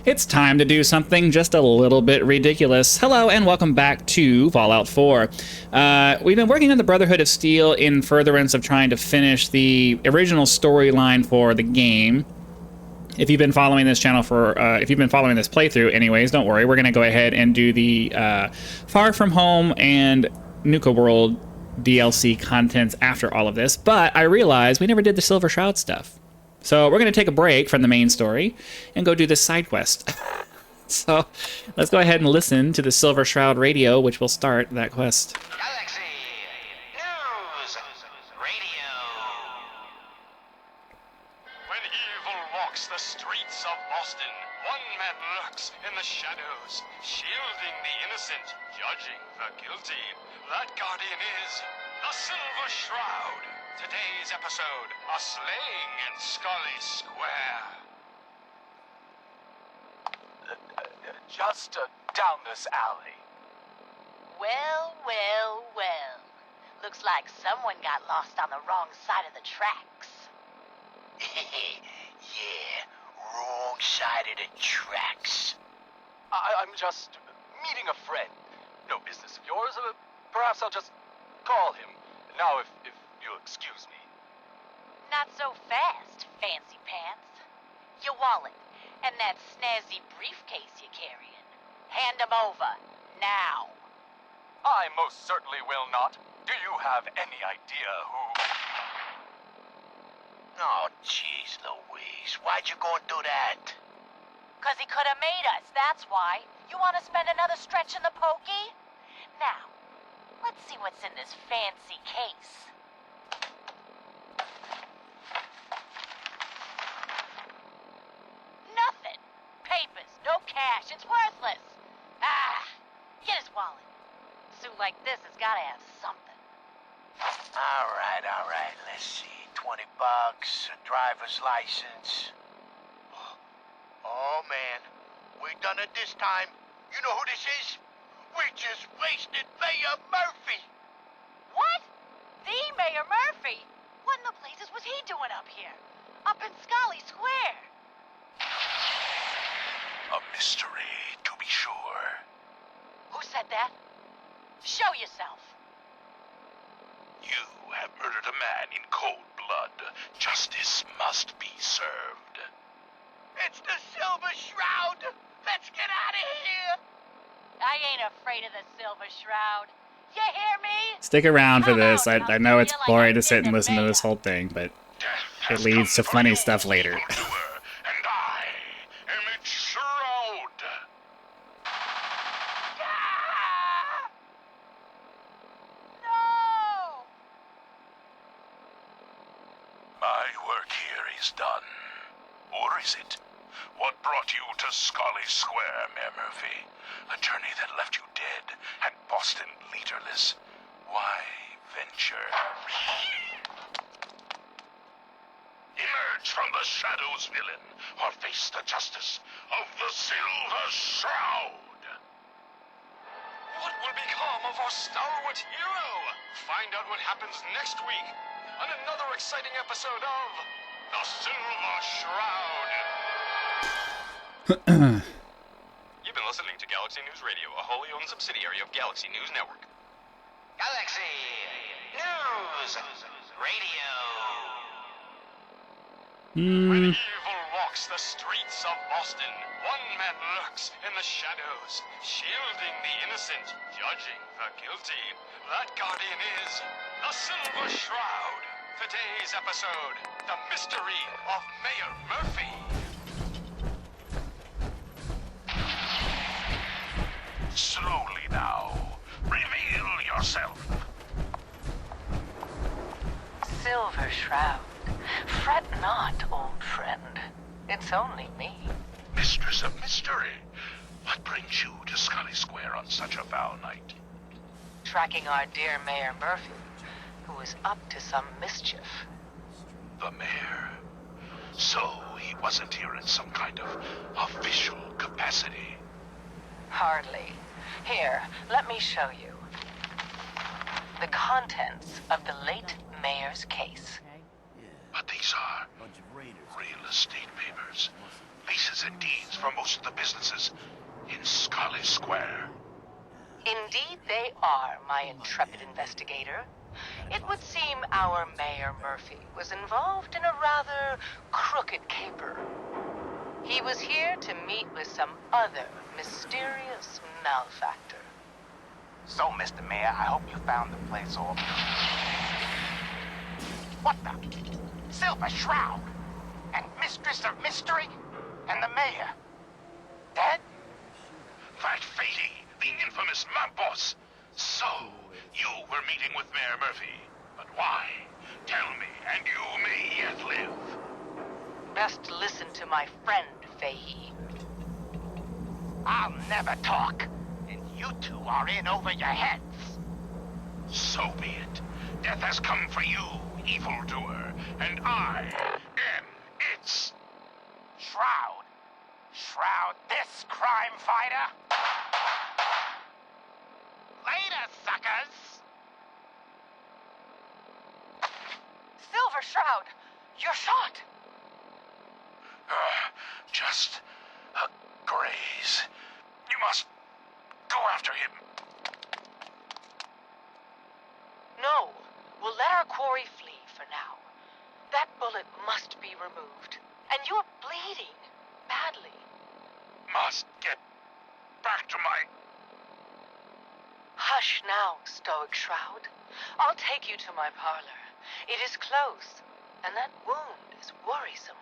It's time to do something just a little bit ridiculous. Hello and welcome back to Fallout 4. We've been working on the Brotherhood of Steel in furtherance of trying to finish the original storyline for the game. If you've been following this channel if you've been following this playthrough anyways, don't worry. We're going to go ahead and do the Far From Home and Nuka World DLC contents after all of this. But I realized we never did the Silver Shroud stuff. So we're going to take a break from the main story and go do this side quest. So let's go ahead and listen to the Silver Shroud radio, which will start that quest. Galaxy News Radio. When evil walks the streets of Boston, one man lurks in the shadows, shielding the innocent, judging the guilty. That guardian is the Silver Shroud. Today's episode, a slaying in Scully Square. Just down this alley. Well, well, well. Looks like someone got lost on the wrong side of the tracks. Yeah, wrong side of the tracks. I'm just meeting a friend. No business of yours. Perhaps I'll just call him. Now, if you'll excuse me. Not so fast, fancy pants. Your wallet and that snazzy briefcase you're carrying. Hand them over, now. I most certainly will not. Do you have any idea who... Oh, jeez Louise, why'd you go and do that? 'Cause he could have made us, that's why. You want to spend another stretch in the pokey? Now, let's see what's in this fancy case. Nothing. Papers, no cash, it's worthless. Ah, get his wallet. A suit like this has got to have something. All right, let's see. $20, a driver's license. Oh, man, we done it this time. You know who this is? We just wasted Mayor Murphy. What? The Mayor Murphy? What in the blazes was he doing up here? Up in Scully Square? A mystery, to be sure. Who said that? Show yourself. You have murdered a man in cold blood. Justice must be served. It's the Silver Shroud! Let's get out of here! I ain't afraid of the Silver Shroud. You hear me? Stick around for Come this. on, I know I'll it's feel like boring I to sit did and the listen to mayor. this whole thing, but Death it has leads to come funny for stuff you, later. evildoer, and I am its Shroud. No! My work here is done. Or is it? What brought you to Scully Square, Mayor Murphy? A journey that left you dead and Boston leaderless. Why venture? Emerge from the shadows, villain, or face the justice of the Silver Shroud. What will become of our stalwart hero? Find out what happens next week on another exciting episode of The Silver Shroud. You've been listening to Galaxy News Radio, a wholly owned subsidiary of Galaxy News Network. Galaxy News Radio. When evil walks the streets of Boston, one man lurks in the shadows, shielding the innocent, judging the guilty. That guardian is the Silver Shroud. Today's episode, the mystery of Mayor Murphy. Slowly now, reveal yourself. Silver Shroud. Fret not, old friend. It's only me. Mistress of Mystery, what brings you to Scully Square on such a foul night? Tracking our dear Mayor Murphy, who is up to some mischief. The mayor. So he wasn't here in some kind of official capacity. Hardly. Here, let me show you. The contents of the late mayor's case. But these are real estate papers. Leases and deeds for most of the businesses in Scarlet Square. Indeed they are, my intrepid investigator. It would seem our Mayor Murphy was involved in a rather crooked caper. He was here to meet with some other mysterious malefactor. So, Mr. Mayor, I hope you found the place all... What the? Silver Shroud? And Mistress of Mystery? And the Mayor? Dead? That Fady, the infamous mob boss. So, you were meeting with Mayor Murphy. But why? Tell me, and you may yet live. Best listen to my friend, Fahey. I'll never talk. And you two are in over your heads. So be it. Death has come for you, evildoer, and I am its... Shroud. Shroud this crime fighter. Later, suckers. Silver Shroud, you're shot. Just a graze. You must go after him. No, we'll let our quarry flee for now. That bullet must be removed. And you're bleeding badly. Must get back to my... Hush now, Stoic Shroud. I'll take you to my parlor. It is close, and that wound is worrisome.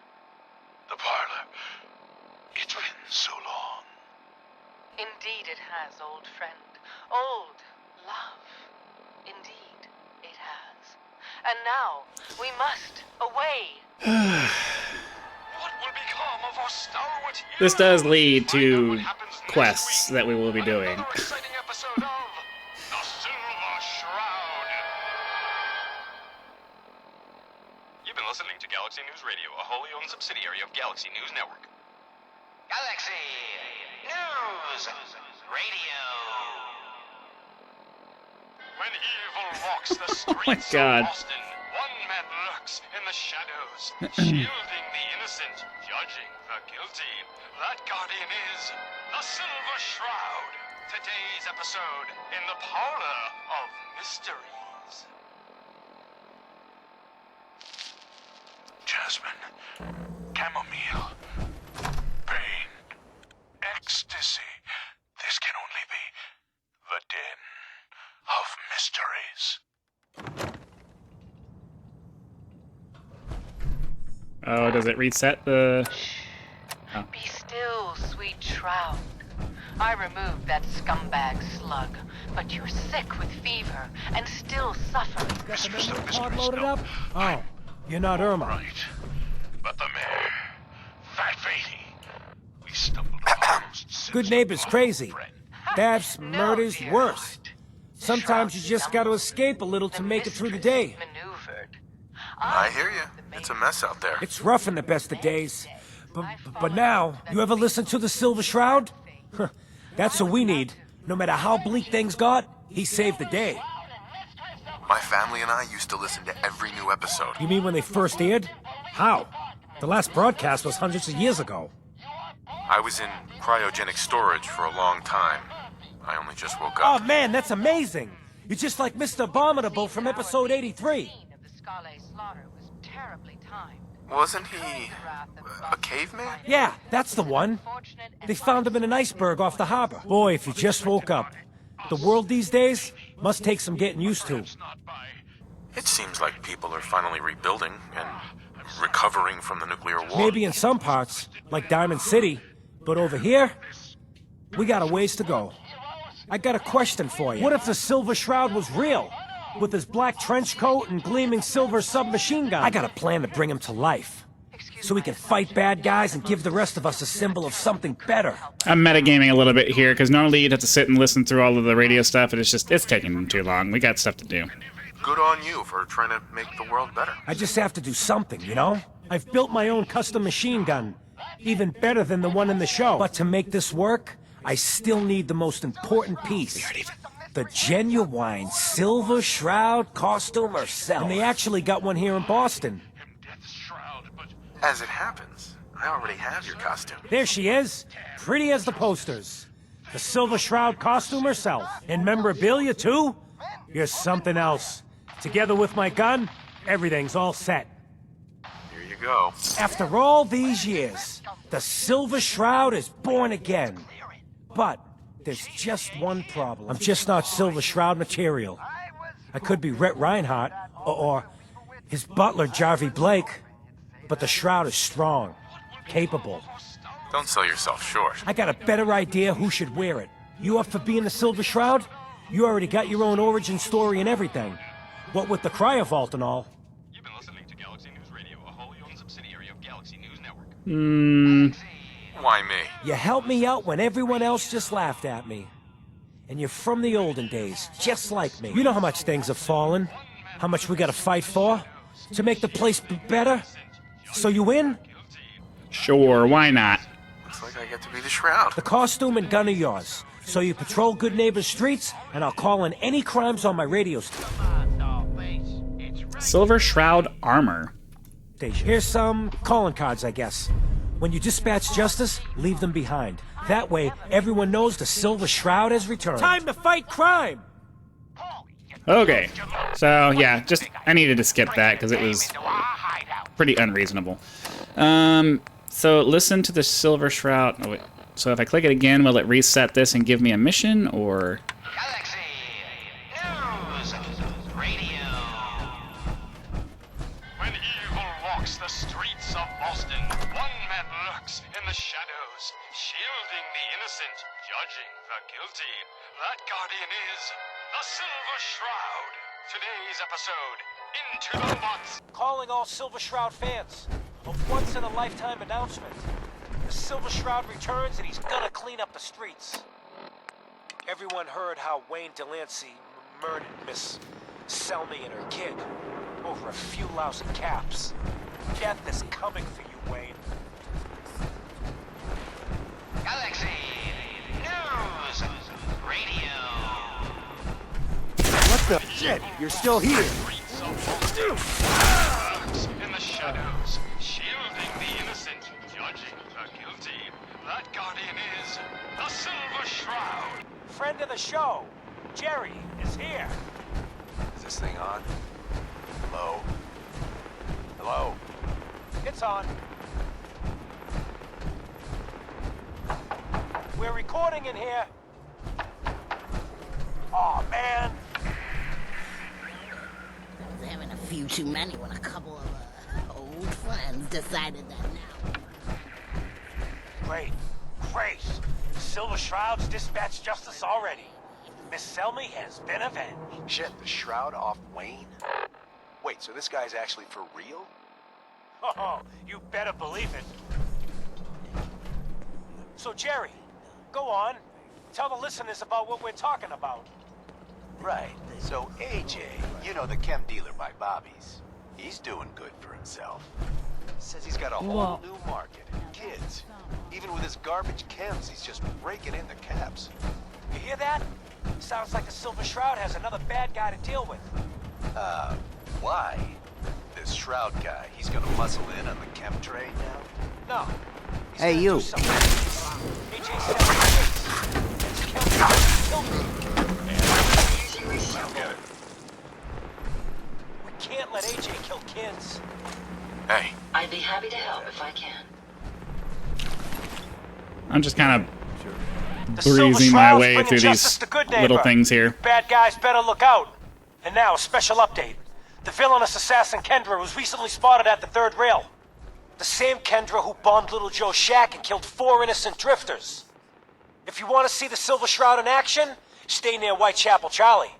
The parlor. It's been so long. Indeed it has, old friend. Old love. Indeed it has. And now, we must away. What will become of our stalwart hero? This does lead Find out to what happens next quests week that we will be on doing. another exciting episode of The Silver Shroud. You've been listening to Galaxy News Radio, a wholly owned subsidiary of Galaxy News Network. Galaxy News Radio. When evil walks the streets my God. of Boston, one man lurks in the shadows, shielding the innocent, judging the guilty. That guardian is the Silver Shroud. Today's episode in the Parlor of Mysteries. Jasmine, chamomile, pain, ecstasy. This can only be the den of mysteries. Oh, does it reset the... Oh. Be still, sweet Shroud. I removed that scumbag slug, but you're sick with fever and still suffering. Mistress of Pod mysteries, loaded no. up? Oh, you're not Irma. Right. But the mayor, Fat Fady, we stumbled upon most Good neighbors sensible crazy. friend. Thefts, No, murders, dear worse. heart. Sometimes Shroud you just gotta stumbled. escape a little to The make it through the mistress day. maneuvered. I hear you. It's a mess out there. It's rough in the best of days. But now, you ever listen to the Silver Shroud? Huh, that's what we need. No matter how bleak things got, he saved the day. My family and I used to listen to every new episode. You mean when they first aired? How? The last broadcast was hundreds of years ago. I was in cryogenic storage for a long time. I only just woke Oh up. man, that's amazing! You're just like Mr. Abominable from episode 83. Scene of the Scarlet slaughter was terribly timed. Wasn't he a caveman? Yeah, that's the one. They found him in an iceberg off the harbor. Boy, if you just woke up. The world these days must take some getting used to. Not by It seems like people are finally rebuilding and recovering from the nuclear war. Maybe in some parts, like Diamond City, but over here, we got a ways to go. I got a question for you. What if the Silver Shroud was real? With his black trench coat and gleaming silver submachine gun? I got a plan to bring him to life. So we can fight bad guys and give the rest of us a symbol of something better. I'm metagaming a little bit here, because normally you'd have to sit and listen through all of the radio stuff, and it's taking too long. We got stuff to do. Good on you for trying to make the world better. I just have to do something, you know? I've built my own custom machine gun. Even better than the one in the show. But to make this work, I still need the most important piece. The genuine Silver Shroud costume herself. And they actually got one here in Boston. Death's Shroud, but As it happens, I already have your costume. There she is, pretty as the posters. The Silver Shroud costume herself. And memorabilia, too? You're something else. Together with my gun, everything's all set. Here you go. After all these years, the Silver Shroud is born again. But there's just one problem. I'm just not Silver Shroud material. I could be Rhett Reinhardt, or his butler, Jarvie Blake. But the Shroud is strong, capable. Don't sell yourself short. I got a better idea who should wear it. You up for being the Silver Shroud? You already got your own origin story and everything. What with the Cryo Vault and all. You've been listening to Galaxy News Radio, a wholly owned subsidiary of Galaxy News Network. Why me? You helped me out when everyone else just laughed at me. And you're from the olden days, just like me. You know how much things have fallen? How much we gotta fight for? To make the place better? So you win? Sure, why not? Looks like I get to be the Shroud. The costume and gun are yours. So you patrol Good Neighbor's streets, and I'll call in any crimes on my radio Silver Shroud armor. station. Here's some calling cards, I guess. When you dispatch justice, leave them behind. That way, everyone knows the Silver Shroud has returned. Time to fight crime! Okay, so yeah, I needed to skip that because it was pretty unreasonable. So listen to the Silver Shroud. Oh, wait. So if I click it again, will it reset this and give me a mission, or? Galaxy News Radio. When evil walks the streets of Boston, one man lurks in the shadows, shielding the innocent, judging the guilty. That guardian is the Silver Shroud. Today's episode, Into the Box. Calling all Silver Shroud fans. A once-in-a-lifetime announcement. The Silver Shroud returns and he's gonna clean up the streets. Everyone heard how Wayne Delancey murdered Miss Selmy and her kid over a few lousy caps. Death is coming for you, Wayne. Galaxy News Radio. What the shit? You're still here. Streets of Boston lurks in the shadows, shielding the innocent, judging the guilty. That guardian is the Silver Shroud. Friend of the show, Jerry, is here. Is this thing on? Hello? Hello? It's on. We're recording in here. Aw, man. I was having a few too many when a couple of old friends decided that now. Great. Great. Silver Shroud's dispatched justice already. Miss Selmy has been avenged. Shit, the Shroud off Wayne? Wait, so this guy's actually for real? Oh, you better believe it. So, Jerry, go on. Tell the listeners about what we're talking about. Right. So AJ, you know, the chem dealer by Bobby's, he's doing good for himself. Says he's got a whole new market. Kids. Even with his garbage chems, he's just raking in the caps. You hear that? Sounds like the Silver Shroud has another bad guy to deal with. Why? This Shroud guy, he's gonna muscle in on the chem trade now? No. He's Hey, gonna you. do something. AJ said it's killed me. We can't let AJ kill kids. Hey, I'd be happy to help if I can. I'm just kind of The Silver breezing my Shroud's way bringing through justice these to Good little Neighbor. things here. Bad guys better look out. And now, a special update. The villainous assassin Kendra was recently spotted at the third rail. The same Kendra who bombed Little Joe's shack and killed 4 innocent drifters. If you want to see the Silver Shroud in action, stay near Whitechapel Charlie.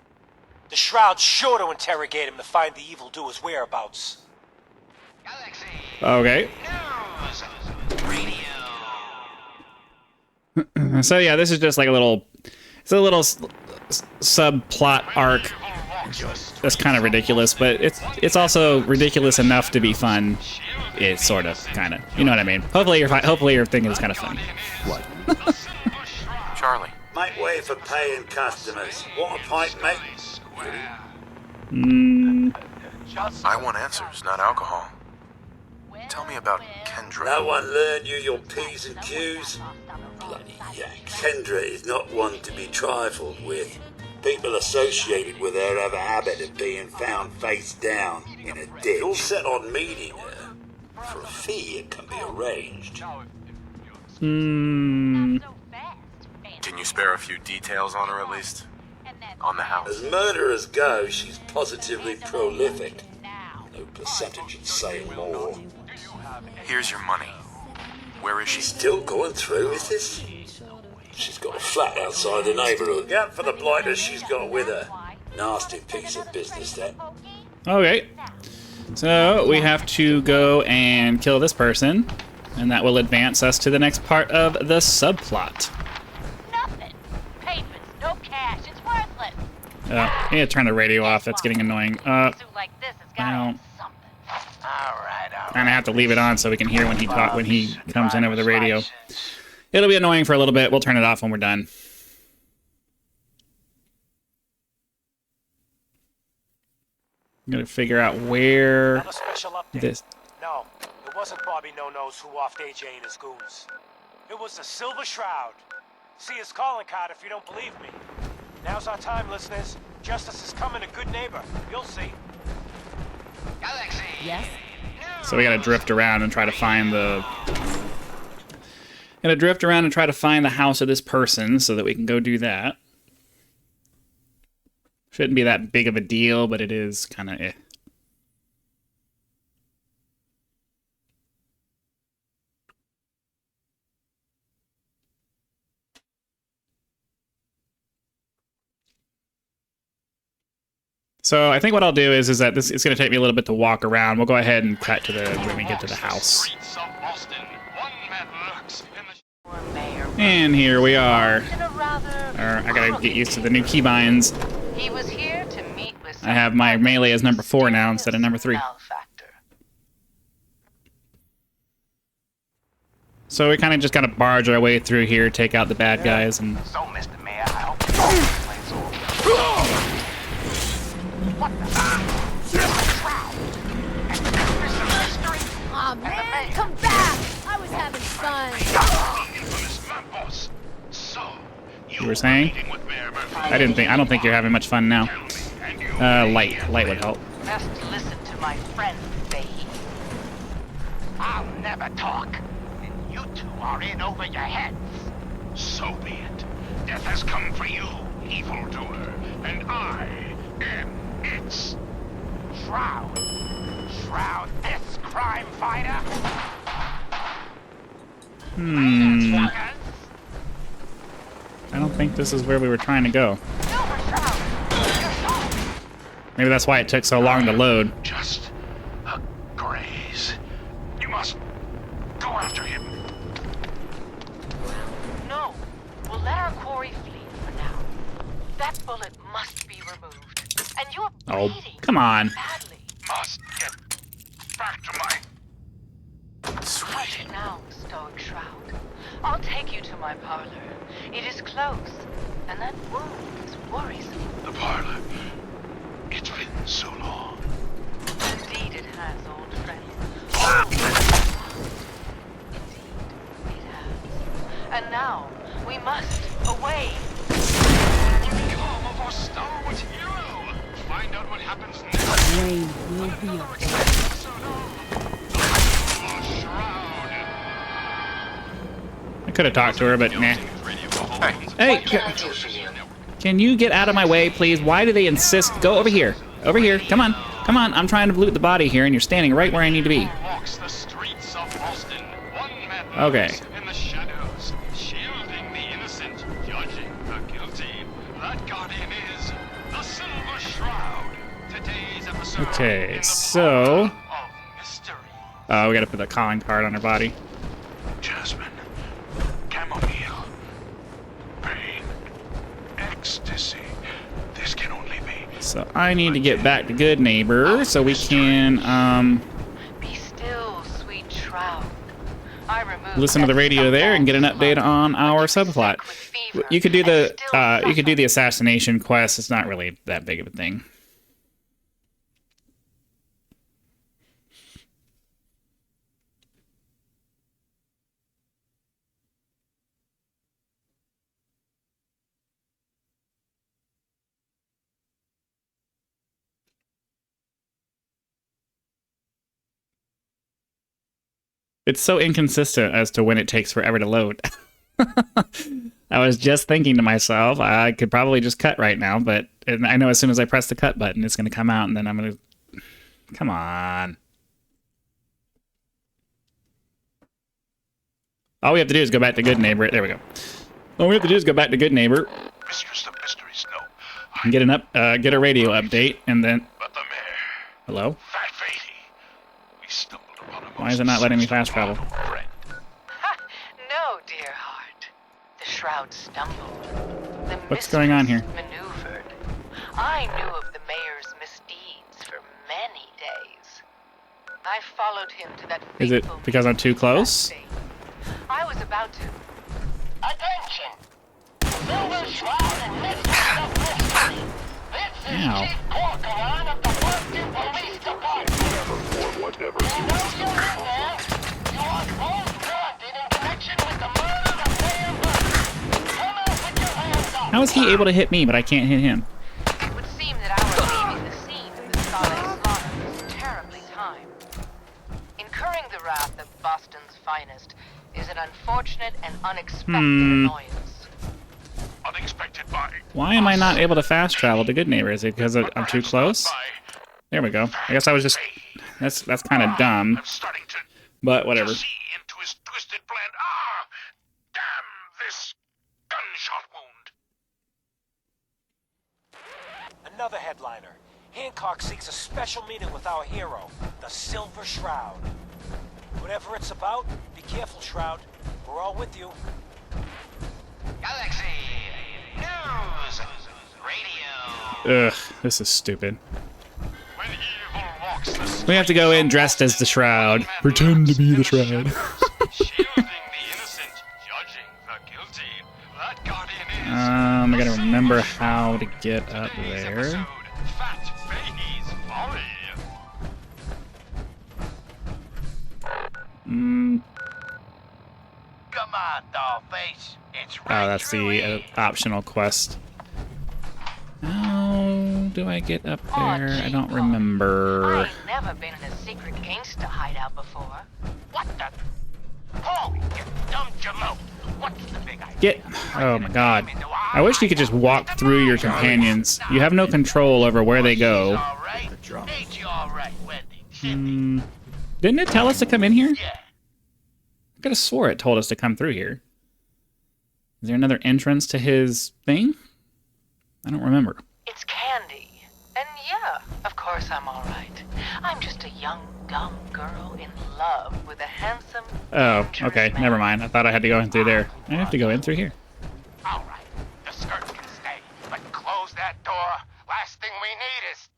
The Shroud's sure to interrogate him to find the evildoer's whereabouts. Galaxy Okay. News Radio. So yeah, this is just like a little subplot arc. That's kind of ridiculous, but it's also ridiculous enough to be fun. It's sort of, kind of, you know what I mean. Hopefully you're thinking it's kind of funny. what? Charlie. Make way for paying customers. Want a pint, mate? Mm, I want answers, not alcohol. Well, Tell me about Kendra. No one learned you your P's and Q's? Bloody yank. Kendra is not one to be trifled with. People associated with her have a habit of being found face down in a ditch. You're set on meeting her. For a fee, it can be arranged. Can you spare a few details on her at least? On the house. As murderers go, she's positively prolific. No percentage in saying more. Here's your money. Where is she? Still going through with this? She's got a flat outside the neighborhood. Look out for the blighters she's got with her. Nasty piece of business, that. Okay. So we have to go and kill this person, and that will advance us to the next part of the subplot. Nothing. Payments, no cash. It's worthless. I need to turn the radio off. That's getting annoying. Like this has got Well, something. kind of have to leave it on so we can hear when he comes in over the radio. It'll be annoying for a little bit. We'll turn it off when we're done. I'm gonna figure out where Another special update. this. No, it wasn't Bobby No-Nose who offed AJ and his goons. It was the Silver Shroud. See his calling card if you don't believe me. Now's our time, listeners. Justice is coming to good neighbor. You'll see. Galaxy. Yes? So we gotta drift around and try to find the. House of this person so that we can go do that. Shouldn't be that big of a deal, but it is kind of eh. So I think what I'll do is that this it's going to take me a little bit to walk around. We'll go ahead and cut to when we get to the house. Streets of Boston. One man lurks in the And here we are. I gotta get used to the new keybinds. He was here to meet with I have my melee as number 4 now instead of number 3. So we kind of just gotta barge our way through here, take out the bad guys, and So, Mr. Mayor, I hope you don't explain so. What the? Aw, man, come back! I was having fun. you were saying? I don't think you're having much fun now. Light would help. Best listen to my friend, Fahey. I'll never talk. And you two are in over your heads. So be it. Death has come for you, evildoer, and I am its Shroud. Shroud this crime fighter. I don't think this is where we were trying to go. Maybe that's why it took so long to load. just a graze. You must go after him. No, we'll let our quarry flee for now. That bullet must be removed. And you're bleeding come on. badly. Must get back to my... Hush now, Stoic Shroud. I'll take you to my parlor. It is close, and that wound is worrisome. The parlor. It's been so long. Indeed it has, old friend. Indeed, it has. And now, we must away. What will become of our stalwart hero? Find out what happens next. Rain will be over. I could have talked to her, but nah. Hey, can you get out of my way, please? Why do they insist? Go over here. Over here. Come on. Come on. I'm trying to loot the body here, and you're standing right where I need to be. Okay. In the shadows, shielding the innocent, judging the guilty. That guardian is the Silver Shroud. Today's episode. Okay, so we gotta put the calling card on her body. Jasmine. Chamomile. Pain. Ecstasy. This can only be... So I need to get back to Good Neighbor so we can Be still, sweet Shroud. I removed listen to the radio there and get an update on our subplot. You could do the assassination quest. It's not really that big of a thing. It's so inconsistent as to when it takes forever to load. I was just thinking to myself, I could probably just cut right now, but I know as soon as I press the cut button, it's going to come out, and then I'm going to... Come on. All we have to do is go back to Good Neighbor. There we go. All we have to do is go back to Good Neighbor. Mistress of Mysteries, no. And get a radio update, and then... But the mayor... Hello? Fat Fady. We stumbled upon a Why is it not letting me fast travel? friend. No, dear heart. The Shroud stumbled. The What's going on here? mistress maneuvered. I knew of the mayor's misdeeds for many days. I followed him to that Is it fateful because I'm too close? I was about to. Attention! Silver Shroud and Mistress of Mystery. This is Ow. Chief Corcoran of the Worthington Police Department. Whatever. You know you're in there. You are both wanted in connection with the murder of Mayor Murphy. Come out with your hands up. How is he able to hit me, but I can't hit him? It would seem that our leaving the scene of the Scala slaughter was terribly timed. Incurring the wrath of Boston's finest is an unfortunate and unexpected annoyance. Unexpected by... Why am I not able to fast travel to Good Neighbor? Is it because I'm too close? There we go. I guess I was just... That's kind of dumb, I'm starting to... but whatever. See into his twisted plan. Ah! Damn this gunshot wound. Another headliner. Hancock seeks a special meeting with our hero, the Silver Shroud. Whatever it's about, be careful, Shroud. We're all with you. Galaxy News Radio. Ugh, this is stupid. When evil walks the We have to go in dressed as the Shroud. Pretend to be the Shroud. shielding the innocent, judging the guilty. That guardian is. I gotta remember how to get up Today's there. episode, Fat Fady's Folly. Come on, dollface. It's Oh, that's the optional quest. How do I get up there? I don't remember. I ain't never been in a secret gangsta hideout before. What the? Oh, you dumb jamoke. What's the big idea? Get... Oh my god. I wish you could just walk through your companions. You have no control over where they go. All right. Ain't you all right, Wendy? Didn't it tell us to come in here? Yeah. I could have swore it told us to come through here. Is there another entrance to his thing? I don't remember. It's Candy. And yeah, of course I'm all right. I'm just a young, dumb girl in love with a handsome, Oh, dangerous okay. man. Never mind. I thought I had to go in through there. I have to go in through here. All right. The skirt can stay, but close that door. Last thing we need is.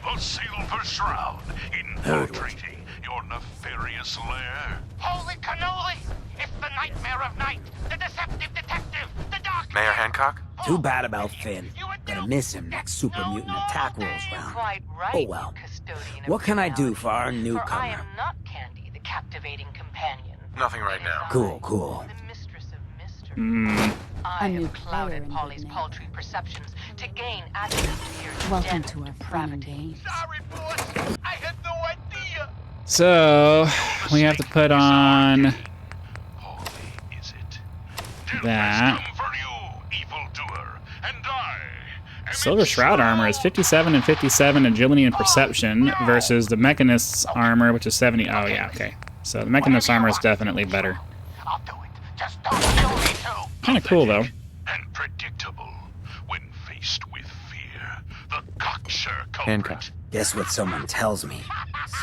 The Silver Shroud infiltrating your nefarious lair. Holy cannoli! It's the nightmare of night, the deceptive detective, the dark. Mayor Hancock? Too bad about Finn. You would Gonna do- miss him next super mutant attack rolls round. Quite right, Oh well. custodian of What can I do reality. for our For I newcomer? am not Candy, the captivating companion. Nothing right now. Cool, cool. The mistress of mystery. I A new have player clouded in Polly's Good Neighbor. paltry perceptions to gain access to your Welcome den to of our fun and depravity. games. Sorry, boss. I had no idea. So, we have to put on Holy is it? that. Come for you, evildoer, and I am Silver its Shroud armor is 57 and 57 agility and perception versus the Mechanist's armor, which is 70. Oh, yeah, okay. So the Mechanist's armor is definitely better. I'll do it. Just don't kill me too. Kind of cool, though. and predictable when faced with fear. The cocksure culprit. Hancock. Guess what someone tells me?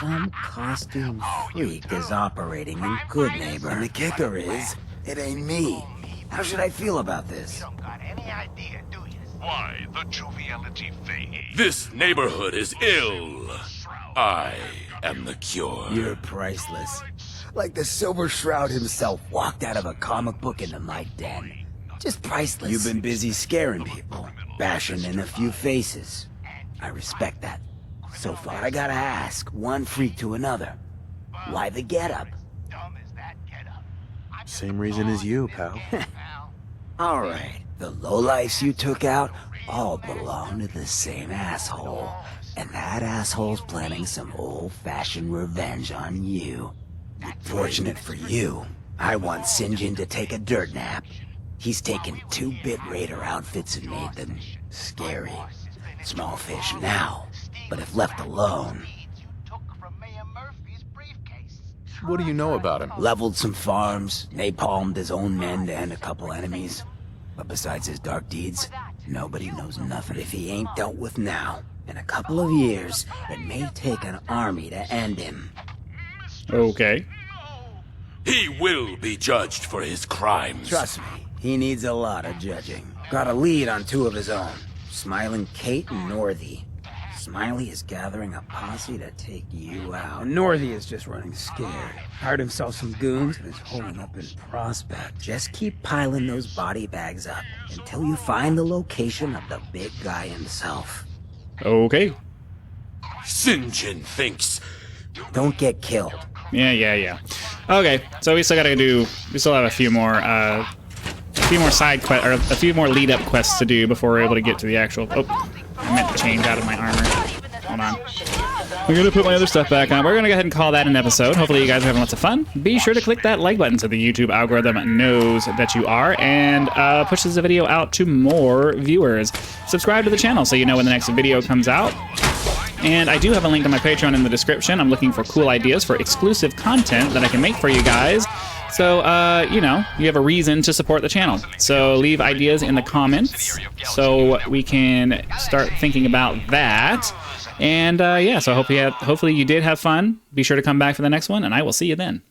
Some costume freak is operating in Good Neighbor. And the kicker is, it ain't me. How should I feel about this? Don't got any idea, do you? Why the joviality fade? This neighborhood is ill. I am the cure. You're priceless. Like the Silver Shroud himself walked out of a comic book into my den. Just priceless. You've been busy scaring people, bashing in a few faces. I respect that. So far, I gotta ask, one freak to another. Why the getup? Dumb as that getup. Same reason as you, pal. Alright, the lowlifes you took out all belong to the same asshole. And that asshole's planning some old-fashioned revenge on you. Fortunate for you, I want Sinjin to take a dirt nap. He's taken 2-bit raider outfits and made them scary. Small fish now, but if left alone... What do you know about him? Leveled some farms, napalmed his own men and a couple enemies. But besides his dark deeds, nobody knows nothing. If he ain't dealt with now, in a couple of years, it may take an army to end him. Okay. He will be judged for his crimes. Trust me, he needs a lot of judging. Got a lead on 2 of his own, Smiling Kate and Northy. Smiley is gathering a posse to take you out. And Northy is just running scared. Hired himself some goons and is holding up in Prospect. Just keep piling those body bags up until you find the location of the big guy himself. Okay. Sinjin thinks... Don't get killed. Yeah. Okay, so we still have a few more side quests, or a few more lead-up quests to do before we're able to get to the actual... Oh, I meant to change out of my armor. Hold on. We're going to put my other stuff back on. We're going to go ahead and call that an episode. Hopefully you guys are having lots of fun. Be sure to click that like button so the YouTube algorithm knows that you are and pushes the video out to more viewers. Subscribe to the channel so you know when the next video comes out. And I do have a link to my Patreon in the description. I'm looking for cool ideas for exclusive content that I can make for you guys. So, you know, you have a reason to support the channel. So leave ideas in the comments so we can start thinking about that. And, yeah, so hopefully you did have fun. Be sure to come back for the next one, and I will see you then.